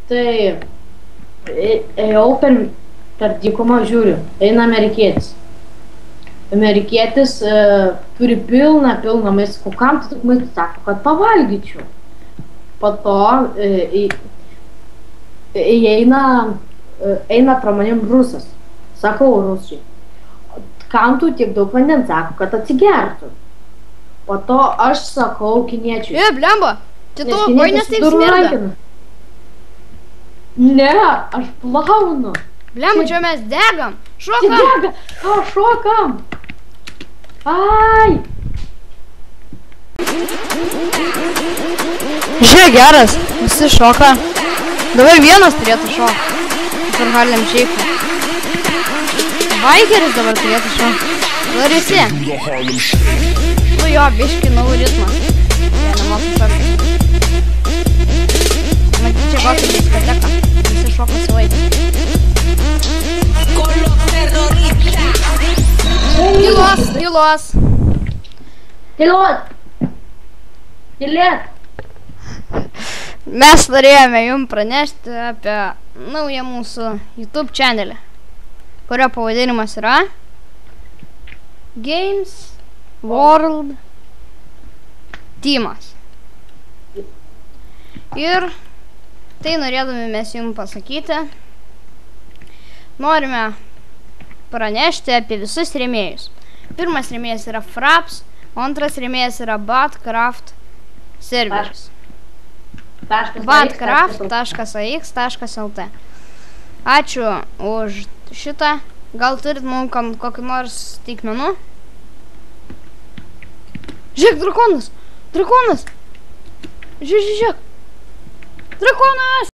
Tai ėjau per dykumą žiūriu, eina amerikietis. Amerikietis turi pilną maistą, kam tu tik maistą, sako, kad pavalgyčiau. Po to eina pro manim rusas, sakau rusai, kam tu tiek daug vandens, sako, kad atsigertų. Po to aš sakau kiniečiui. Blemba, tai tu kojinės taip smirda. Ne, aš plaunu. Blemba, čia mes degam. Šokam. Dega, šokam. Ai. Žiūrėk, geras, visi šoka. Dabar vienas turėtų šokti. Kur Harlem Shake. Bikeris dabar turėtų šokti. Dabar visi. Nu jo, biški naują ritmą. Jie nemoka šokti. Matyt, čia kokia diskoteka. Visi šoka savaip. Tylos. Tylėt. Mes norėjome jums pranešti apie naują mūsų YouTube channelį, kurio pavadinimas yra Games World Teamas. Ir tai norėdami mes jums pasakyti, norime pranešti apie visus rėmėjus. Pirmas rėmėjas yra Fraps, o antras rėmėjas yra Badcraft serveris. Badcraft.ax.lt. Ačiū už šitą. Gal turit mums kokį nors staigmenų? Žiūrėk, drakonas! Žiūrėk! Drakonas!